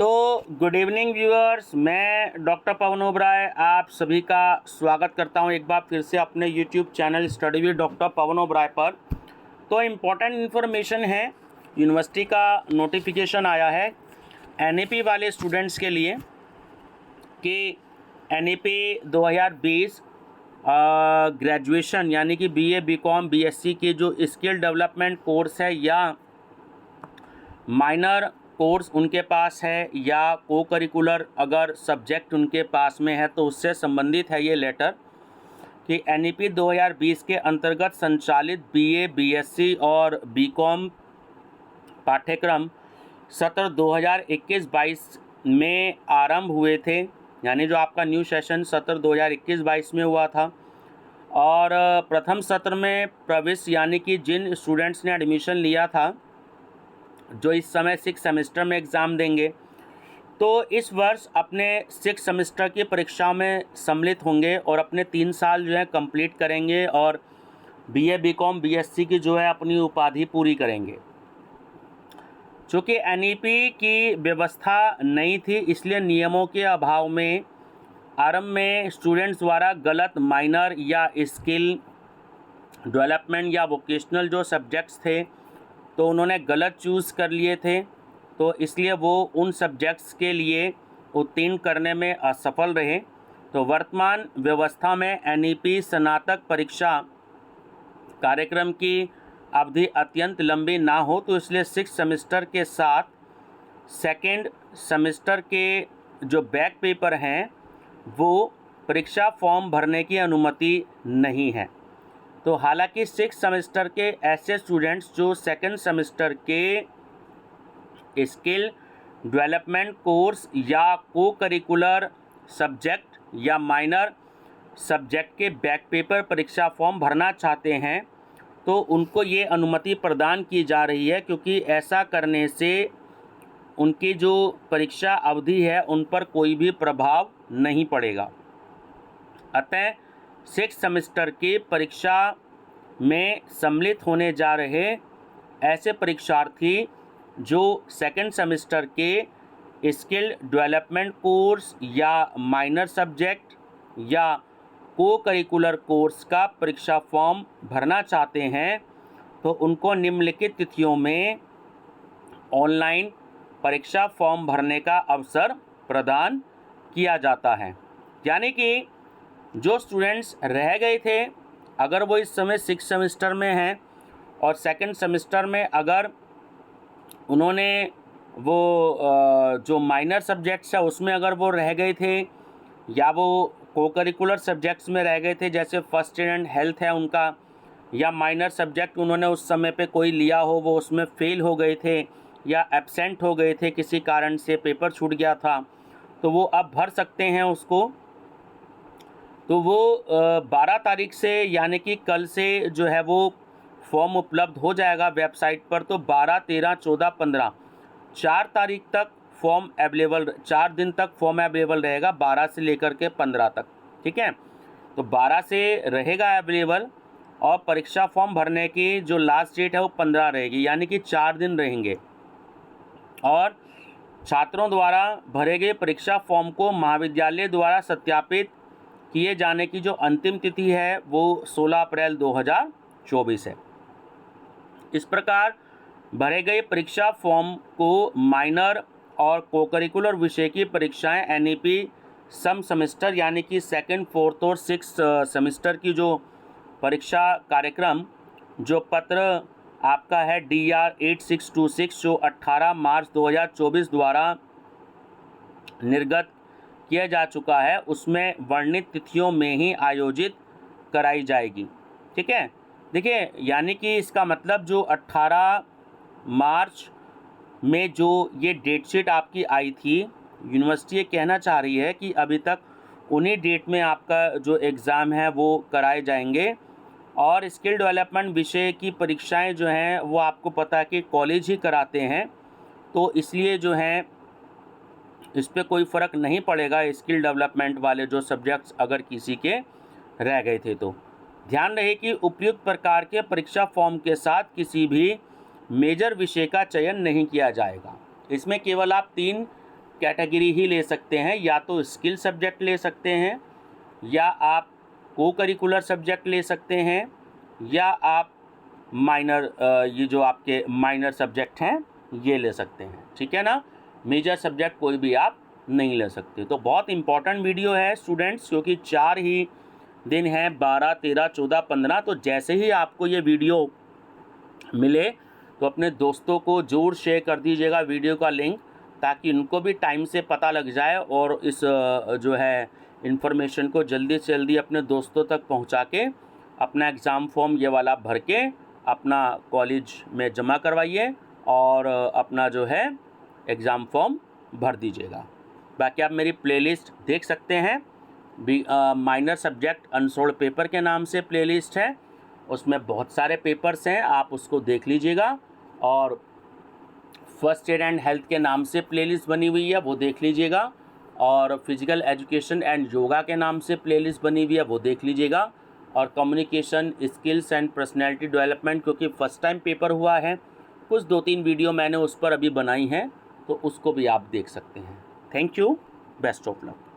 तो good evening viewers, मैं doctor Pawan Oberoi आप सभी का स्वागत करता हूं एक बार फिर से अपने YouTube channel study with doctor Pawan Oberoi पर। तो इम्पोर्टेंट इन्फॉर्मेशन है, यूनिवर्सिटी का नोटिफिकेशन आया है एनईपी वाले स्टूडेंट्स के लिए कि एनईपी 2020 ग्रेजुएशन यानी कि बीए, बीकॉम, बीएससी के जो स्किल डेवलपमेंट कोर्स है या माइनर कोर्स उनके पास है या को करिकुलर अगर सब्जेक्ट उनके पास में है तो उससे संबंधित है ये लेटर कि एनईपी 2020 के अंतर्गत संचालित बीए, बीएससी और बीकॉम पाठ्यक्रम सत्र 2021-22 में आरंभ हुए थे। यानी जो आपका न्यू सेशन सत्र 2021-22 में हुआ था और प्रथम सत्र में प्रवेश यानी कि जिन स्टूडेंट्स ने एडमिशन लिया था जो इस समय 6 सेमेस्टर में एग्ज़ाम देंगे तो इस वर्ष अपने 6 सेमेस्टर की परीक्षाओं में सम्मिलित होंगे और अपने 3 साल जो है कंप्लीट करेंगे और बीए, बीकॉम, बीएससी की जो है अपनी उपाधि पूरी करेंगे। चूँकि एनईपी की व्यवस्था नहीं थी इसलिए नियमों के अभाव में आरंभ में स्टूडेंट्स द्वारा गलत माइनर या स्किल डेवलपमेंट या वोकेशनल जो सब्जेक्ट्स थे तो उन्होंने गलत चूज़ कर लिए थे, तो इसलिए वो उन सब्जेक्ट्स के लिए उत्तीर्ण करने में असफल रहे। तो वर्तमान व्यवस्था में एनईपी स्नातक परीक्षा कार्यक्रम की अवधि अत्यंत लंबी ना हो तो इसलिए 6 सेमेस्टर के साथ सेकेंड सेमेस्टर के जो बैक पेपर हैं वो परीक्षा फॉर्म भरने की अनुमति नहीं है। तो हालांकि 6 सेमेस्टर के ऐसे स्टूडेंट्स जो सेकंड सेमेस्टर के स्किल डेवलपमेंट कोर्स या को करिकुलर सब्जेक्ट या माइनर सब्जेक्ट के बैक पेपर परीक्षा फॉर्म भरना चाहते हैं तो उनको ये अनुमति प्रदान की जा रही है, क्योंकि ऐसा करने से उनकी जो परीक्षा अवधि है उन पर कोई भी प्रभाव नहीं पड़ेगा। अतः 6 सेमेस्टर की परीक्षा में सम्मिलित होने जा रहे ऐसे परीक्षार्थी जो सेकंड सेमेस्टर के स्किल डेवलपमेंट कोर्स या माइनर सब्जेक्ट या को करिकुलर कोर्स का परीक्षा फॉर्म भरना चाहते हैं तो उनको निम्नलिखित तिथियों में ऑनलाइन परीक्षा फॉर्म भरने का अवसर प्रदान किया जाता है। यानी कि जो स्टूडेंट्स रह गए थे अगर वो इस समय 6 सेमेस्टर में हैं और सेकंड सेमेस्टर में अगर उन्होंने वो जो माइनर सब्जेक्ट्स है उसमें अगर वो रह गए थे या वो को करिकुलर सब्जेक्ट्स में रह गए थे जैसे फर्स्ट एड हेल्थ है उनका, या माइनर सब्जेक्ट उन्होंने उस समय पे कोई लिया हो वो उसमें फेल हो गए थे या एब्सेंट हो गए थे, किसी कारण से पेपर छूट गया था, तो वो अब भर सकते हैं उसको। तो वो 12 तारीख से यानी कि कल से जो है वो फॉर्म उपलब्ध हो जाएगा वेबसाइट पर। तो 12, 13, 14, 15 4 तारीख तक फॉर्म अवेलेबल, 4 दिन तक फॉर्म अवेलेबल रहेगा, 12 से लेकर के 15 तक। ठीक है, तो 12 से रहेगा अवेलेबल और परीक्षा फॉर्म भरने की जो लास्ट डेट है वो 15 रहेगी, यानी कि 4 दिन रहेंगे। और छात्रों द्वारा भरे गए परीक्षा फॉर्म को महाविद्यालय द्वारा सत्यापित किए जाने की जो अंतिम तिथि है वो 16 अप्रैल 2024 है। इस प्रकार भरे गए परीक्षा फॉर्म को माइनर और कोकरिकुलर विषय की परीक्षाएं एनईपी सम सेमेस्टर यानी कि सेकंड, फोर्थ और 6 सेमेस्टर की जो परीक्षा कार्यक्रम जो पत्र आपका है DR 8626 जो 18 मार्च 2024 द्वारा निर्गत किया जा चुका है उसमें वर्णित तिथियों में ही आयोजित कराई जाएगी। ठीक है, देखिए यानी कि इसका मतलब जो 18 मार्च में जो ये डेट शीट आपकी आई थी, यूनिवर्सिटी ये कहना चाह रही है कि अभी तक उन्हीं डेट में आपका जो एग्ज़ाम है वो कराए जाएंगे। और स्किल डेवलपमेंट विषय की परीक्षाएं जो हैं वो आपको पता है कि कॉलेज ही कराते हैं, तो इसलिए जो हैं इस पर कोई फ़र्क नहीं पड़ेगा स्किल डेवलपमेंट वाले जो सब्जेक्ट्स अगर किसी के रह गए थे तो। ध्यान रहे कि उपयुक्त प्रकार के परीक्षा फॉर्म के साथ किसी भी मेजर विषय का चयन नहीं किया जाएगा। इसमें केवल आप 3 कैटेगरी ही ले सकते हैं, या तो स्किल सब्जेक्ट ले सकते हैं, या आप को करिकुलर सब्जेक्ट ले सकते हैं, या आप माइनर ये जो आपके माइनर सब्जेक्ट हैं ये ले सकते हैं, ठीक है ना। मेजर सब्जेक्ट कोई भी आप नहीं ले सकते। तो बहुत इम्पॉर्टेंट वीडियो है स्टूडेंट्स, क्योंकि 4 ही दिन हैं, 12, 13, 14, 15। तो जैसे ही आपको ये वीडियो मिले तो अपने दोस्तों को ज़रूर शेयर कर दीजिएगा वीडियो का लिंक, ताकि उनको भी टाइम से पता लग जाए और इस जो है इन्फॉर्मेशन को जल्दी से जल्दी अपने दोस्तों तक पहुंचा के अपना एग्ज़ाम फॉर्म ये वाला भर के अपना कॉलेज में जमा करवाइए और अपना जो है एग्ज़ाम फॉर्म भर दीजिएगा। बाकी आप मेरी प्लेलिस्ट देख सकते हैं, माइनर सब्जेक्ट अनसोल्ड पेपर के नाम से प्लेलिस्ट है, उसमें बहुत सारे पेपर्स हैं, आप उसको देख लीजिएगा। और फर्स्ट एड एंड हेल्थ के नाम से प्लेलिस्ट बनी हुई है, वो देख लीजिएगा। और फिजिकल एजुकेशन एंड योगा के नाम से प्लेलिस्ट बनी हुई है, वो देख लीजिएगा। और communication skills and personality development, क्योंकि फ़र्स्ट टाइम पेपर हुआ है, कुछ 2-3 वीडियो मैंने उस पर अभी बनाई हैं, तो उसको भी आप देख सकते हैं। Thank you, best of luck.